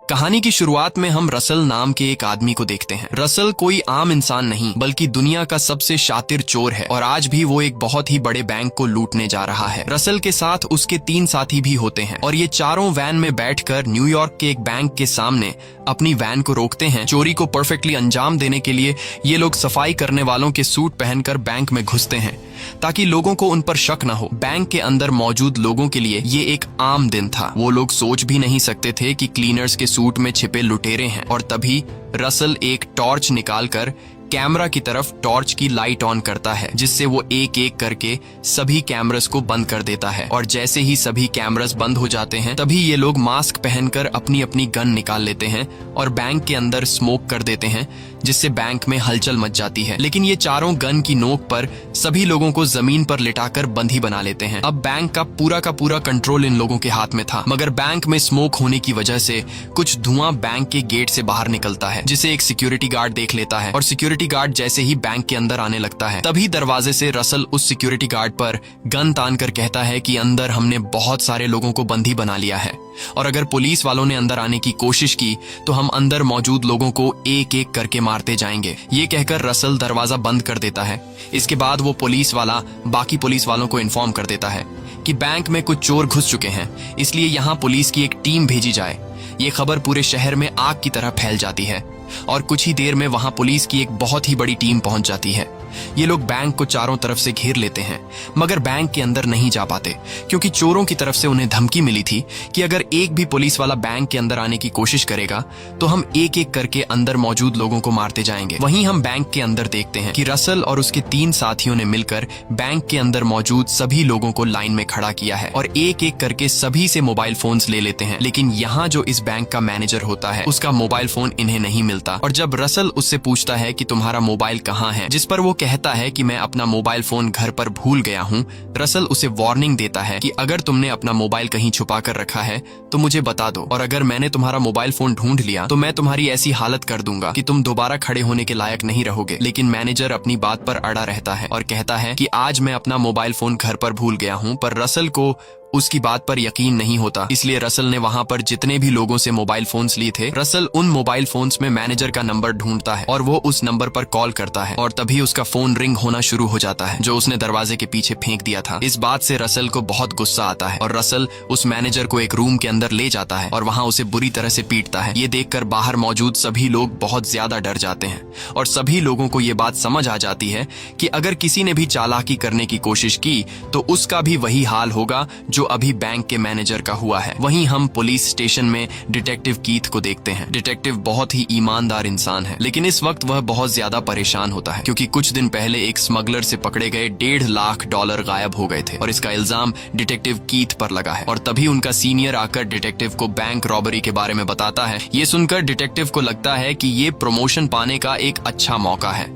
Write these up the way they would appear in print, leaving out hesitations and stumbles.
कहानी की शुरुआत में हम रसल नाम के एक आदमी को देखते हैं। रसल कोई आम इंसान नहीं बल्कि दुनिया का सबसे शातिर चोर है और आज भी वो एक बहुत ही बड़े बैंक को लूटने जा रहा है। रसल के साथ उसके 3 साथी भी होते हैं और ये चारों वैन में बैठकर न्यूयॉर्क के एक बैंक के सामने अपनी वैन को रोकते हैं। चोरी को परफेक्टली अंजाम देने के लिए ये लोग सफाई करने वालों के सूट पहनकर बैंक में घुसते हैं ताकि लोगों को उन पर शक न हो। बैंक के अंदर मौजूद लोगों के लिए ये एक आम दिन था। वो लोग सोच भी नहीं सकते थे कि क्लीनर्स के सूट में छिपे लुटेरे हैं। और तभी रसल एक टॉर्च निकालकर कैमरा की तरफ टॉर्च की लाइट ऑन करता है, जिससे वो एक एक करके सभी कैमरास को बंद कर देता है। और जैसे ही सभी कैमरास बंद हो जाते हैं तभी ये लोग मास्क पहनकर अपनी अपनी गन निकाल लेते हैं और बैंक के अंदर स्मोक कर देते हैं, जिससे बैंक में हलचल मच जाती है। लेकिन ये चारों गन की नोक पर सभी लोगों को जमीन पर लिटाकर बंदी बना लेते हैं। अब बैंक का पूरा कंट्रोल इन लोगों के हाथ में था, मगर बैंक में स्मोक होने की वजह से कुछ धुआं बैंक के गेट से बाहर निकलता है, जिसे एक सिक्योरिटी गार्ड देख लेता है। और सिक्योरिटी गार्ड जैसे ही बैंक के अंदर आने लगता है तभी दरवाजे से रसल उस सिक्योरिटी गार्ड पर गन तान कर कहता है कि अंदर हमने बहुत सारे लोगों को बंदी बना लिया है और अगर पुलिस वालों ने अंदर आने की कोशिश की तो हम अंदर मौजूद लोगों को एक एक करके मारते जाएंगे। ये कहकर रसल दरवाजा बंद कर देता है। इसके बाद वो पुलिस वाला बाकी पुलिस वालों को इन्फॉर्म कर देता है कि बैंक में कुछ चोर घुस चुके हैं, इसलिए यहाँ पुलिस की एक टीम भेजी जाए। ये खबर पूरे शहर में आग की तरह फैल जाती है और कुछ ही देर में वहां पुलिस की एक बहुत ही बड़ी टीम पहुंच जाती है। ये लोग बैंक को चारों तरफ से घेर लेते हैं, मगर बैंक के अंदर नहीं जा पाते क्योंकि चोरों की तरफ से उन्हें धमकी मिली थी कि अगर एक भी पुलिस वाला बैंक के अंदर आने की कोशिश करेगा तो हम एक एक करके अंदर मौजूद लोगों को मारते जाएंगे। वहीं हम बैंक के अंदर देखते हैं कि रसल और उसके 3 साथियों ने मिलकर बैंक के अंदर मौजूद सभी लोगों को लाइन में खड़ा किया है और एक एक करके सभी से मोबाइल फोन्स ले लेते हैं। लेकिन यहाँ जो इस बैंक का मैनेजर होता है उसका मोबाइल फोन इन्हें नहीं मिलता। और जब रसल उससे पूछता है कि तुम्हारा मोबाइल कहाँ है, जिस पर वो कहता है कि मैं अपना मोबाइल फोन घर पर भूल गया हूँ, रसल उसे वार्निंग देता है कि अगर तुमने अपना मोबाइल कहीं छुपा कर रखा है तो मुझे बता दो, और अगर मैंने तुम्हारा मोबाइल फोन ढूंढ लिया तो मैं तुम्हारी ऐसी हालत कर दूंगा कि तुम दोबारा खड़े होने के लायक नहीं रहोगे। लेकिन मैनेजर अपनी बात पर अड़ा रहता है और कहता है कि आज मैं अपना मोबाइल फोन घर पर भूल गया हूँ। पर रसल को उसकी बात पर यकीन नहीं होता, इसलिए रसल ने वहां पर जितने भी लोगों से मोबाइल फोन्स लिए थे, रसल उन मोबाइल फोन्स में मैनेजर का नंबर ढूंढता है और वो उस नंबर पर कॉल करता है और तभी उसका फोन रिंग होना शुरू हो जाता है जो उसने दरवाजे के पीछे फेंक दिया था। इस बात से रसल को बहुत गुस्सा आता है और रसल उस मैनेजर को एक रूम के अंदर ले जाता है और वहां उसे बुरी तरह से पीटता है। ये देखकर बाहर मौजूद सभी लोग बहुत ज्यादा डर जाते हैं और सभी लोगों को ये बात समझ आ जाती है कि अगर किसी ने भी चालाकी करने की कोशिश की तो उसका भी वही हाल होगा जो अभी बैंक के मैनेजर का हुआ है। वहीं हम पुलिस स्टेशन में डिटेक्टिव कीथ को देखते हैं। डिटेक्टिव बहुत ही ईमानदार इंसान है, लेकिन इस वक्त वह बहुत ज्यादा परेशान होता है क्योंकि कुछ दिन पहले एक स्मगलर से पकड़े गए $1.5 लाख गायब हो गए थे और इसका इल्जाम डिटेक्टिव कीथ पर लगा है। और तभी उनका सीनियर आकर डिटेक्टिव को बैंक रॉबरी के बारे में बताता है। ये सुनकर डिटेक्टिव को लगता है कि ये प्रमोशन पाने का एक अच्छा मौका है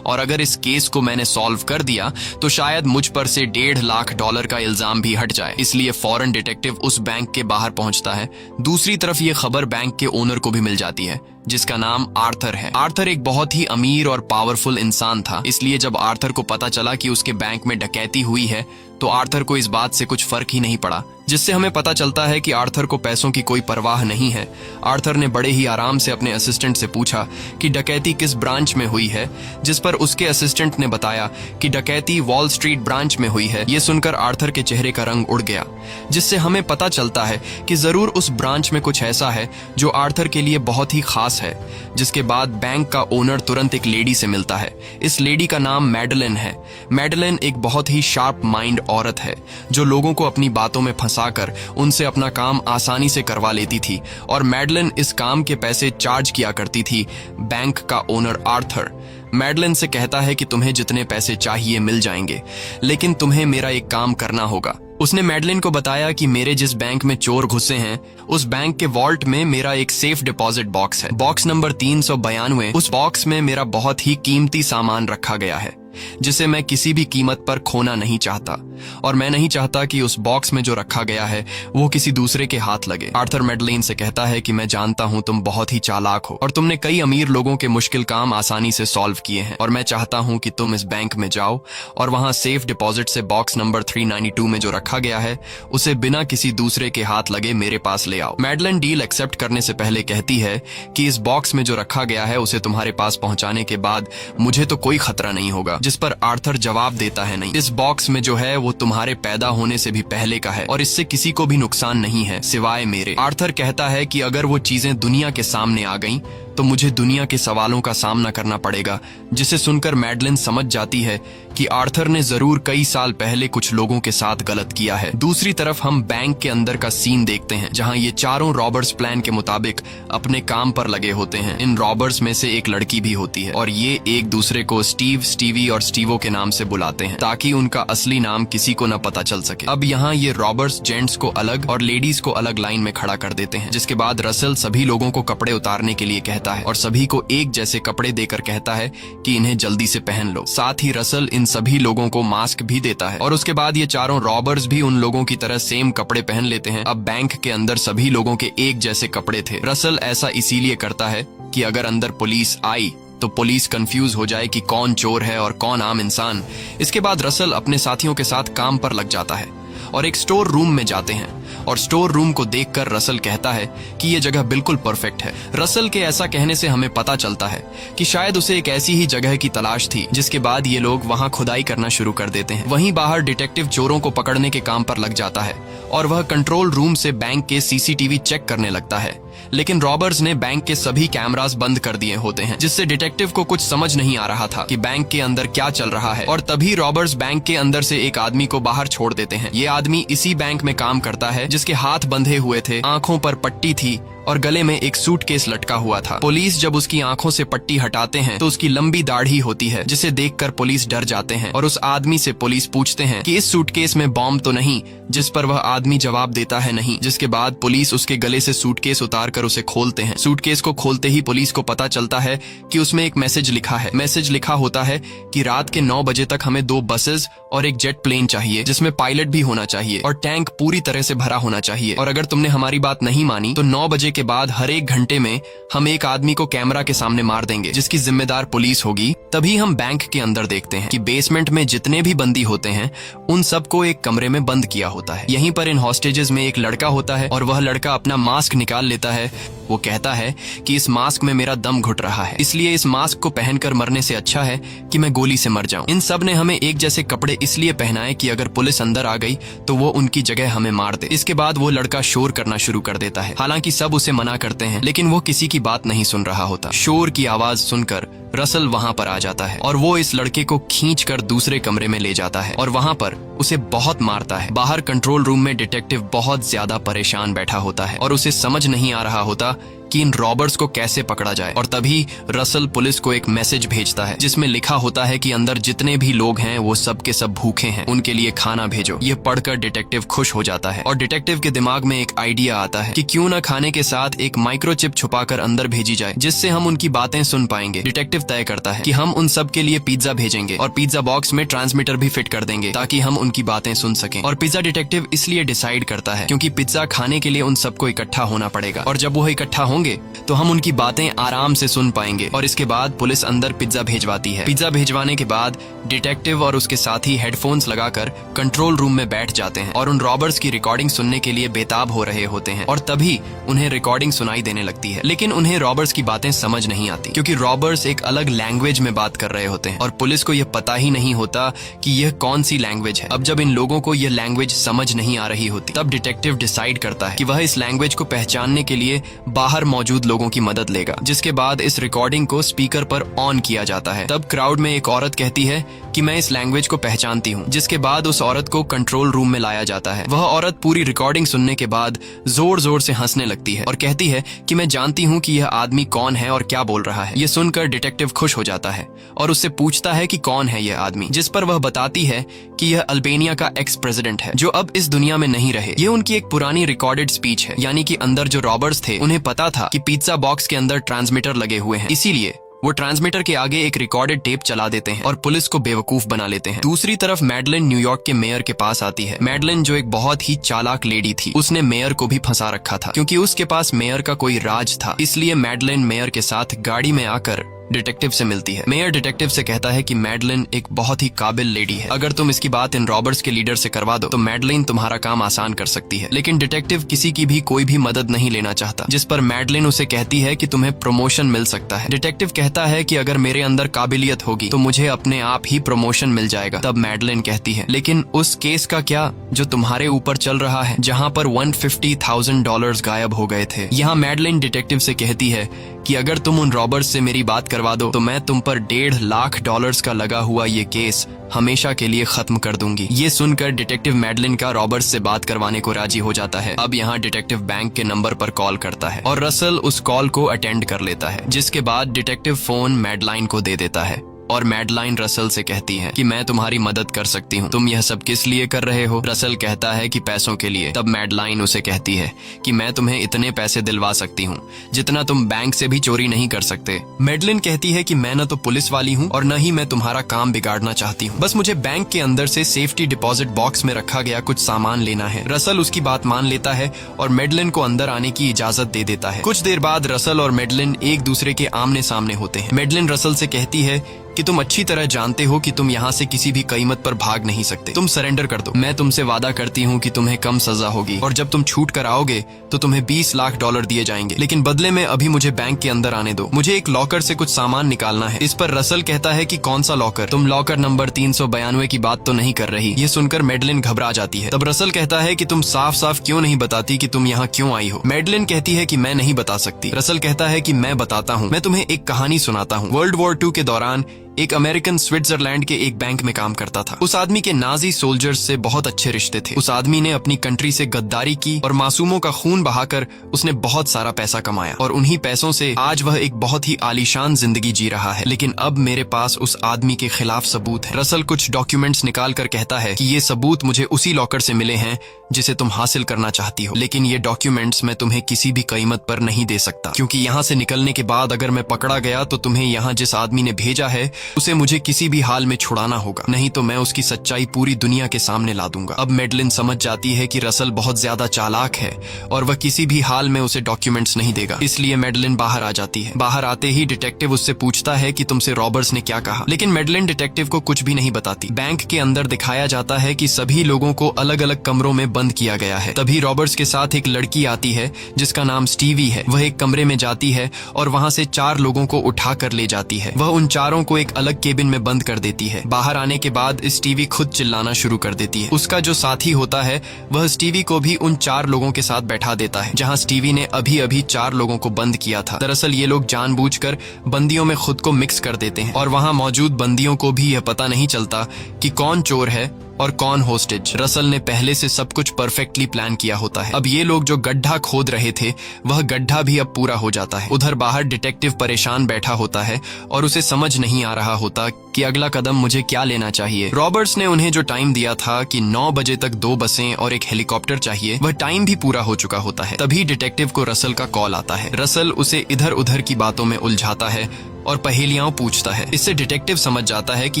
और अगर इस केस को मैंने सॉल्व कर दिया तो शायद मुझ पर से $1.5 लाख का इल्जाम भी हट जाए। इसलिए फौरन डिटेक्टिव उस बैंक के बाहर पहुंचता है। दूसरी तरफ ये खबर बैंक के ओनर को भी मिल जाती है जिसका नाम आर्थर है। आर्थर एक बहुत ही अमीर और पावरफुल इंसान था, इसलिए जब आर्थर को पता चला कि उसके बैंक में डकैती हुई है तो आर्थर को इस बात से कुछ फर्क ही नहीं पड़ा, जिससे हमें पता चलता है कि आर्थर को पैसों की कोई परवाह नहीं है। आर्थर ने बड़े ही आराम से अपने असिस्टेंट से पूछा कि डकैती किस ब्रांच में हुई है, जिस पर उसके असिस्टेंट ने बताया कि डकैती वॉल स्ट्रीट ब्रांच में हुई है। ये सुनकर आर्थर के चेहरे का रंग उड़ गया, जिससे हमें पता चलता है कि जरूर उस ब्रांच में कुछ ऐसा है जो आर्थर के लिए बहुत ही खास है। जिसके बाद बैंक का ओनर तुरंत एक लेडी से मिलता है। इस लेडी का नाम मैडलिन है। मैडलिन एक बहुत ही शार्प माइंड औरत है जो लोगों को अपनी बातों में फंसाकर उनसे अपना काम आसानी से करवा लेती थी और मैडलिन इस काम के पैसे चार्ज किया करती थी बैंक का ओनर आर्थर। मैडलिन से कहता है कि तुम्हें जितने पैसे चाहिए मिल जाएंगे, लेकिन तुम्हें मेरा एक काम करना होगा। उसने मैडलिन को बताया कि मेरे जिस बैंक में चोर घुसे हैं उस बैंक के वॉल्ट में मेरा एक सेफ डिपॉजिट बॉक्स है। Box number 392। उस बॉक्स में मेरा बहुत ही कीमती सामान रखा गया है। जिसे मैं किसी भी कीमत पर खोना नहीं चाहता, और मैं नहीं चाहता कि उस बॉक्स में जो रखा गया है वो किसी दूसरे के हाथ लगे। आर्थर मैडलेन से कहता है कि मैं जानता हूं तुम बहुत ही चालाक हो और तुमने कई अमीर लोगों के मुश्किल काम आसानी से सॉल्व किए हैं, और मैं चाहता हूं कि तुम इस बैंक में जाओ और वहां सेफ डिपॉजिट से बॉक्स नंबर 392 में जो रखा गया है उसे बिना किसी दूसरे के हाथ लगे मेरे पास ले आओ। मैडलेन डील एक्सेप्ट करने से पहले कहती है कि इस बॉक्स में जो रखा गया है उसे तुम्हारे पास पहुंचाने के बाद मुझे तो कोई खतरा नहीं होगा, जिस पर आर्थर जवाब देता है नहीं, इस बॉक्स में जो है वो तुम्हारे पैदा होने से भी पहले का है और इससे किसी को भी नुकसान नहीं है सिवाय मेरे। आर्थर कहता है कि अगर वो चीजें दुनिया के सामने आ गईं तो मुझे दुनिया के सवालों का सामना करना पड़ेगा, जिसे सुनकर मैडलेन समझ जाती है कि आर्थर ने जरूर कई साल पहले कुछ लोगों के साथ गलत किया है। दूसरी तरफ हम बैंक के अंदर का सीन देखते हैं जहां ये चारों रॉबर्स प्लान के मुताबिक अपने काम पर लगे होते हैं। इन रॉबर्स में से एक लड़की भी होती है और ये एक दूसरे को स्टीव, स्टीवी और स्टीवो के नाम से बुलाते हैं ताकि उनका असली नाम किसी को न पता चल सके। अब यहाँ ये रॉबर्स जेंट्स को अलग और लेडीज को अलग लाइन में खड़ा कर देते हैं, जिसके बाद रसल सभी लोगों को कपड़े उतारने के लिए कहता है और सभी को एक जैसे कपड़े देकर कहता है कि इन्हें जल्दी से पहन लो। साथ ही रसल इन सभी लोगों को मास्क भी देता है और उसके बाद ये चारों रॉबर्स भी उन लोगों की तरह सेम कपड़े पहन लेते हैं। अब बैंक के अंदर सभी लोगों के एक जैसे कपड़े थे। रसल ऐसा इसीलिए करता है कि अगर अंदर पुलिस आई तो पुलिस कंफ्यूज हो जाए कि कौन चोर है और कौन आम इंसान। इसके बाद रसल अपने साथियों के साथ काम पर लग जाता है और एक स्टोर रूम में जाते हैं और स्टोर रूम को देखकर रसल कहता है कि ये जगह बिल्कुल परफेक्ट है। रसल के ऐसा कहने से हमें पता चलता है कि शायद उसे एक ऐसी ही जगह की तलाश थी, जिसके बाद ये लोग वहां खुदाई करना शुरू कर देते हैं। वहीं बाहर डिटेक्टिव चोरों को पकड़ने के काम पर लग जाता है और वह कंट्रोल रूम से बैंक के सीसीटीवी चेक करने लगता है, लेकिन रॉबर्स ने बैंक के सभी कैमरास बंद कर दिए होते हैं, जिससे डिटेक्टिव को कुछ समझ नहीं आ रहा था कि बैंक के अंदर क्या चल रहा है। और तभी रॉबर्स बैंक के अंदर से एक आदमी को बाहर छोड़ देते हैं। ये आदमी इसी बैंक में काम करता है जिसके हाथ बंधे हुए थे, आंखों पर पट्टी थी और गले में एक सूटकेस लटका हुआ था। पुलिस जब उसकी आंखों से पट्टी हटाते हैं तो उसकी लंबी दाढ़ी होती है, जिसे देखकर पुलिस डर जाते हैं और उस आदमी से पुलिस पूछते हैं कि इस सूटकेस में बॉम्ब तो नहीं, जिस पर वह आदमी जवाब देता है नहीं। जिसके बाद पुलिस उसके गले से सूटकेस उतारकर उसे खोलते हैं। सूटकेस को खोलते ही पुलिस को पता चलता है कि उसमें एक मैसेज लिखा है। मैसेज लिखा होता है कि रात के 9 बजे तक हमें 2 बसेस और एक जेट प्लेन चाहिए, जिसमें पायलट भी होना चाहिए और टैंक पूरी तरह से भरा होना चाहिए, और अगर तुमने हमारी बात नहीं मानी तो 9 बजे के बाद हर एक घंटे में हम एक आदमी को कैमरा के सामने मार देंगे, जिसकी जिम्मेदार पुलिस होगी। तभी हम बैंक के अंदर देखते हैं कि बेसमेंट में जितने भी बंदी होते हैं उन सबको एक कमरे में बंद किया होता है। यहीं पर इन हॉस्टेजेस में एक लड़का होता है और वह लड़का अपना मास्क निकाल लेता है। वो कहता है कि इस मास्क में मेरा दम घुट रहा है, इसलिए इस मास्क को पहनकर मरने से अच्छा है कि मैं गोली से मर जाऊं। इन सब ने हमें एक जैसे कपड़े इसलिए पहनाए कि अगर पुलिस अंदर आ गई तो वो उनकी जगह हमें मार दे। इसके बाद वो लड़का शोर करना शुरू कर देता है। हालांकि सब उसे मना करते हैं, लेकिन वो किसी की बात नहीं सुन रहा होता। शोर की आवाज सुनकर रसल वहां पर आ जाता है और वो इस लड़के को खींचकर दूसरे कमरे में ले जाता है और वहां पर उसे बहुत मारता है। बाहर कंट्रोल रूम में डिटेक्टिव बहुत ज्यादा परेशान बैठा होता है और उसे समझ नहीं आ रहा होता कि इन रॉबर्स को कैसे पकड़ा जाए। और तभी रसल पुलिस को एक मैसेज भेजता है जिसमें लिखा होता है कि अंदर जितने भी लोग हैं वो सब के सब भूखे हैं, उनके लिए खाना भेजो। ये पढ़कर डिटेक्टिव खुश हो जाता है और डिटेक्टिव के दिमाग में एक आइडिया आता है कि क्यों न खाने के साथ एक माइक्रोचिप छुपाकर अंदर भेजी जाए, जिससे हम उनकी बातें सुन पाएंगे। डिटेक्टिव तय करता है कि हम उन सब के लिए पिज्जा भेजेंगे और पिज्जा बॉक्स में ट्रांसमीटर भी फिट कर देंगे ताकि हम उनकी बातें सुन सकें। और पिज्जा डिटेक्टिव इसलिए डिसाइड करता है क्योंकि पिज्जा खाने के लिए उन सबको इकट्ठा होना पड़ेगा और जब वो इकट्ठा होंगे तो हम उनकी बातें आराम से सुन पाएंगे। और इसके बाद पुलिस अंदर पिज्जा भेजवाती है। पिज्जा भेजवाने के बाद डिटेक्टिव और उसके साथी हेडफोन्स लगाकर कंट्रोल रूम में बैठ जाते हैं और उन रॉबर्स की रिकॉर्डिंग सुनने के लिए बेताब हो रहे होते हैं। और तभी उन्हें रिकॉर्डिंग सुनाई देने लगती है, लेकिन उन्हें रॉबर्स की बातें समझ नहीं आती क्योंकि रॉबर्स एक अलग लैंग्वेज में बात कर रहे होते हैं और पुलिस को यह पता ही नहीं होता कि यह कौन सी लैंग्वेज है। अब जब इन लोगों को यह लैंग्वेज समझ नहीं आ रही होती तब डिटेक्टिव डिसाइड करता है कि वह इस लैंग्वेज को पहचानने के लिए बाहर मौजूद लोगों की मदद लेगा। जिसके बाद इस रिकॉर्डिंग को स्पीकर पर ऑन किया जाता है। तब क्राउड में एक औरत कहती है कि मैं इस लैंग्वेज को पहचानती हूँ, जिसके बाद उस औरत को कंट्रोल रूम में लाया जाता है। वह औरत पूरी रिकॉर्डिंग सुनने के बाद जोर जोर से हंसने लगती है और कहती है कि मैं जानती हूँ कि यह आदमी कौन है और क्या बोल रहा है। ये सुनकर डिटेक्टिव खुश हो जाता है और उससे पूछता है कि कौन है यह आदमी, जिस पर वह बताती है कि यह अल्बेनिया का एक्स प्रेसिडेंट है जो अब इस दुनिया में नहीं रहे। ये उनकी एक पुरानी रिकॉर्डेड स्पीच है, यानी कि अंदर जो रॉबर्स थे उन्हें पता था कि पिज्जा बॉक्स के अंदर ट्रांसमीटर लगे हुए हैं, इसीलिए वो ट्रांसमीटर के आगे एक रिकॉर्डेड टेप चला देते हैं और पुलिस को बेवकूफ बना लेते हैं। दूसरी तरफ मैडलिन न्यूयॉर्क के मेयर के पास आती है। मैडलिन जो एक बहुत ही चालाक लेडी थी, उसने मेयर को भी फंसा रखा था क्योंकि उसके पास मेयर का कोई राज था। इसलिए मैडलिन मेयर के साथ गाड़ी में आकर डिटेक्टिव से मिलती है। मेयर डिटेक्टिव से कहता है कि मैडलिन एक बहुत ही काबिल लेडी है, अगर तुम इसकी बात इन रॉबर्स के लीडर से करवा दो तो मैडलिन तुम्हारा काम आसान कर सकती है। लेकिन डिटेक्टिव किसी की भी कोई भी मदद नहीं लेना चाहता, जिस पर मैडलिन उसे कहती है कि तुम्हें प्रमोशन मिल सकता है। डिटेक्टिव कहता है कि अगर मेरे अंदर काबिलियत होगी तो मुझे अपने आप ही प्रमोशन मिल जाएगा। तब मैडलिन कहती है, लेकिन उस केस का क्या जो तुम्हारे ऊपर चल रहा है, जहाँ पर $150,000 गायब हो गए थे। यहाँ मैडलिन डिटेक्टिव से कहती है कि अगर तुम उन रॉबर्स से मेरी बात करवा दो तो मैं तुम पर $1.5 लाख का लगा हुआ ये केस हमेशा के लिए खत्म कर दूंगी। ये सुनकर डिटेक्टिव मैडलिन का रॉबर्ट्स से बात करवाने को राजी हो जाता है। अब यहाँ डिटेक्टिव बैंक के नंबर पर कॉल करता है और रसल उस कॉल को अटेंड कर लेता है, जिसके बाद डिटेक्टिव फोन मैडलाइन को दे देता है और मैडलाइन रसल से कहती है कि मैं तुम्हारी मदद कर सकती हूँ, तुम यह सब किस लिए कर रहे हो। रसल कहता है कि पैसों के लिए। तब मैडलाइन उसे कहती है कि मैं तुम्हें इतने पैसे दिलवा सकती हूँ जितना तुम बैंक से भी चोरी नहीं कर सकते। मैडलिन कहती है कि मैं न तो पुलिस वाली हूँ और न ही मैं तुम्हारा काम बिगाड़ना चाहती हूँ, बस मुझे बैंक के अंदर से सेफ्टी डिपॉजिट बॉक्स में रखा गया कुछ सामान लेना है। रसल उसकी बात मान लेता है और मैडलिन को अंदर आने की इजाजत दे देता है। कुछ देर बाद रसल और मैडलिन एक दूसरे के आमने सामने होते हैं। मैडलिन रसल से कहती है कि तुम अच्छी तरह जानते हो कि तुम यहाँ से किसी भी कीमत पर भाग नहीं सकते, तुम सरेंडर कर दो। मैं तुमसे वादा करती हूँ कि तुम्हें कम सजा होगी और जब तुम छूट कर आओगे तो तुम्हें $20 लाख दिए जाएंगे, लेकिन बदले में अभी मुझे बैंक के अंदर आने दो, मुझे एक लॉकर से कुछ सामान निकालना है। इस पर रसल कहता है कि कौन सा लॉकर, तुम लॉकर नंबर 392 की बात तो नहीं कर रही। ये सुनकर मैडलिन घबरा जाती है। तब रसल कहता है कि तुम साफ साफ क्यों नहीं बताती कि तुम यहाँ क्यों आई हो। मैडलिन कहती है कि मैं नहीं बता सकती। रसल कहता है कि मैं बताता हूँ, मैं तुम्हें एक कहानी सुनाता हूँ। वर्ल्ड वॉर 2 के दौरान एक अमेरिकन स्विट्जरलैंड के एक बैंक में काम करता था। उस आदमी के नाजी सोल्जर्स से बहुत अच्छे रिश्ते थे। उस आदमी ने अपनी कंट्री से गद्दारी की और मासूमों का खून बहाकर उसने बहुत सारा पैसा कमाया और उन्हीं पैसों से आज वह एक बहुत ही आलीशान जिंदगी जी रहा है। लेकिन अब मेरे पास उस आदमी के खिलाफ सबूत है। रसल कुछ डॉक्यूमेंट्स निकाल कर कहता है कि ये सबूत मुझे उसी लॉकर से मिले हैं जिसे तुम हासिल करना चाहती हो, लेकिन ये डॉक्यूमेंट्स मैं तुम्हें किसी भी कीमत पर नहीं दे सकता, क्योंकि यहाँ से निकलने के बाद अगर मैं पकड़ा गया तो तुम्हें यहाँ जिस आदमी ने भेजा है उसे मुझे किसी भी हाल में छुड़ाना होगा, नहीं तो मैं उसकी सच्चाई पूरी दुनिया के सामने ला दूंगा। अब मैडलिन समझ जाती है कि रसल बहुत ज्यादा चालाक है और वह किसी भी हाल में उसे डॉक्यूमेंट्स नहीं देगा, इसलिए मैडलिन बाहर आ जाती है। बाहर आते ही डिटेक्टिव उससे पूछता है कि तुमसे रॉबर्ट्स ने क्या कहा, लेकिन मैडलिन डिटेक्टिव को कुछ भी नहीं बताती। बैंक के अंदर दिखाया जाता है कि सभी लोगों को अलग अलग कमरों में बंद किया गया है। तभी रॉबर्ट्स के साथ एक लड़की आती है जिसका नाम स्टीवी है। वह एक कमरे में जाती है और वहाँ से 4 लोगों को उठा कर ले जाती है। वह उन चारों को एक अलग केबिन में बंद कर देती है। बाहर आने के बाद स्टीवी खुद चिल्लाना शुरू कर देती है। उसका जो साथी होता है वह स्टीवी को भी उन 4 लोगों के साथ बैठा देता है जहां स्टीवी ने अभी अभी 4 लोगों को बंद किया था। दरअसल ये लोग जानबूझकर बंदियों में खुद को मिक्स कर देते हैं और वहां मौजूद बंदियों को भी यह पता नहीं चलता कि कौन चोर है और कौन होस्टेज। रसल ने पहले से सब कुछ परफेक्टली प्लान किया होता है। अब ये लोग जो गड्ढा खोद रहे थे वह गड्ढा भी अब पूरा हो जाता है। उधर बाहर डिटेक्टिव परेशान बैठा होता है और उसे समझ नहीं आ रहा होता कि अगला कदम मुझे क्या लेना चाहिए। रॉबर्ट्स ने उन्हें जो टाइम दिया था कि 9 बजे तक 2 बसें और एक हेलीकॉप्टर चाहिए, वह टाइम भी पूरा हो चुका होता है। तभी डिटेक्टिव को रसल का कॉल आता है। रसल उसे इधर उधर की बातों में उलझाता है और पहेलियां पूछता है। इससे डिटेक्टिव समझ जाता है कि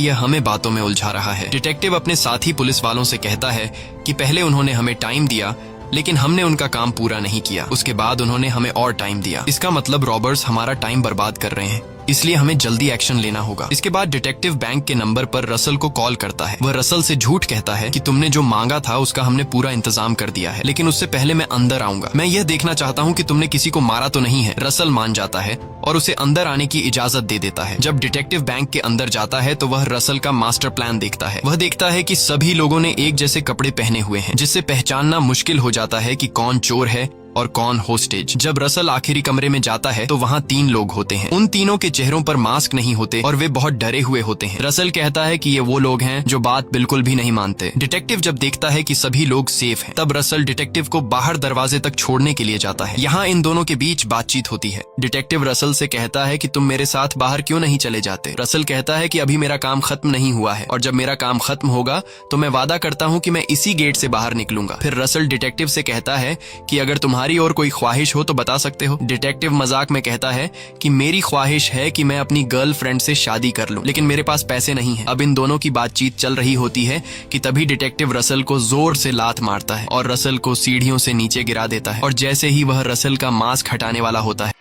यह हमें बातों में उलझा रहा है। डिटेक्टिव अपने साथी पुलिस वालों से कहता है कि पहले उन्होंने हमें टाइम दिया लेकिन हमने उनका काम पूरा नहीं किया, उसके बाद उन्होंने हमें और टाइम दिया। इसका मतलब रॉबर्ट्स हमारा टाइम बर्बाद कर रहे हैं, इसलिए हमें जल्दी एक्शन लेना होगा। इसके बाद डिटेक्टिव बैंक के नंबर पर रसल को कॉल करता है। वह रसल से झूठ कहता है कि तुमने जो मांगा था उसका हमने पूरा इंतजाम कर दिया है, लेकिन उससे पहले मैं अंदर आऊंगा। मैं यह देखना चाहता हूँ कि तुमने किसी को मारा तो नहीं है। रसल मान जाता है और उसे अंदर आने की इजाजत दे देता है। जब डिटेक्टिव बैंक के अंदर जाता है तो वह रसल का मास्टर प्लान देखता है। वह देखता है कि सभी लोगों ने एक जैसे कपड़े पहने हुए हैं, जिससे पहचानना मुश्किल हो जाता है कि कौन चोर है और कौन होस्टेज। जब रसल आखिरी कमरे में जाता है तो वहाँ 3 लोग होते हैं। उन तीनों के चेहरों पर मास्क नहीं होते और वे बहुत डरे हुए होते हैं। रसल कहता है कि ये वो लोग हैं जो बात बिल्कुल भी नहीं मानते। डिटेक्टिव जब देखता है कि सभी लोग सेफ हैं, तब रसल डिटेक्टिव को बाहर दरवाजे तक छोड़ने के लिए जाता है। यहाँ इन दोनों के बीच बातचीत होती है। डिटेक्टिव रसल से कहता है कि तुम मेरे साथ बाहर क्यों नहीं चले जाते। रसल कहता है कि अभी मेरा काम खत्म नहीं हुआ है और जब मेरा काम खत्म होगा तो मैं वादा करता हूँ कि मैं इसी गेट से बाहर निकलूंगा। फिर रसल डिटेक्टिव से कहता है कि अगर तुम्हारा तुम्हारी और कोई ख्वाहिश हो तो बता सकते हो। डिटेक्टिव मजाक में कहता है कि मेरी ख्वाहिश है कि मैं अपनी गर्लफ्रेंड से शादी कर लूं, लेकिन मेरे पास पैसे नहीं है। अब इन दोनों की बातचीत चल रही होती है कि तभी डिटेक्टिव रसल को जोर से लात मारता है और रसल को सीढ़ियों से नीचे गिरा देता है। और जैसे ही वह रसल का मास्क हटाने वाला होता है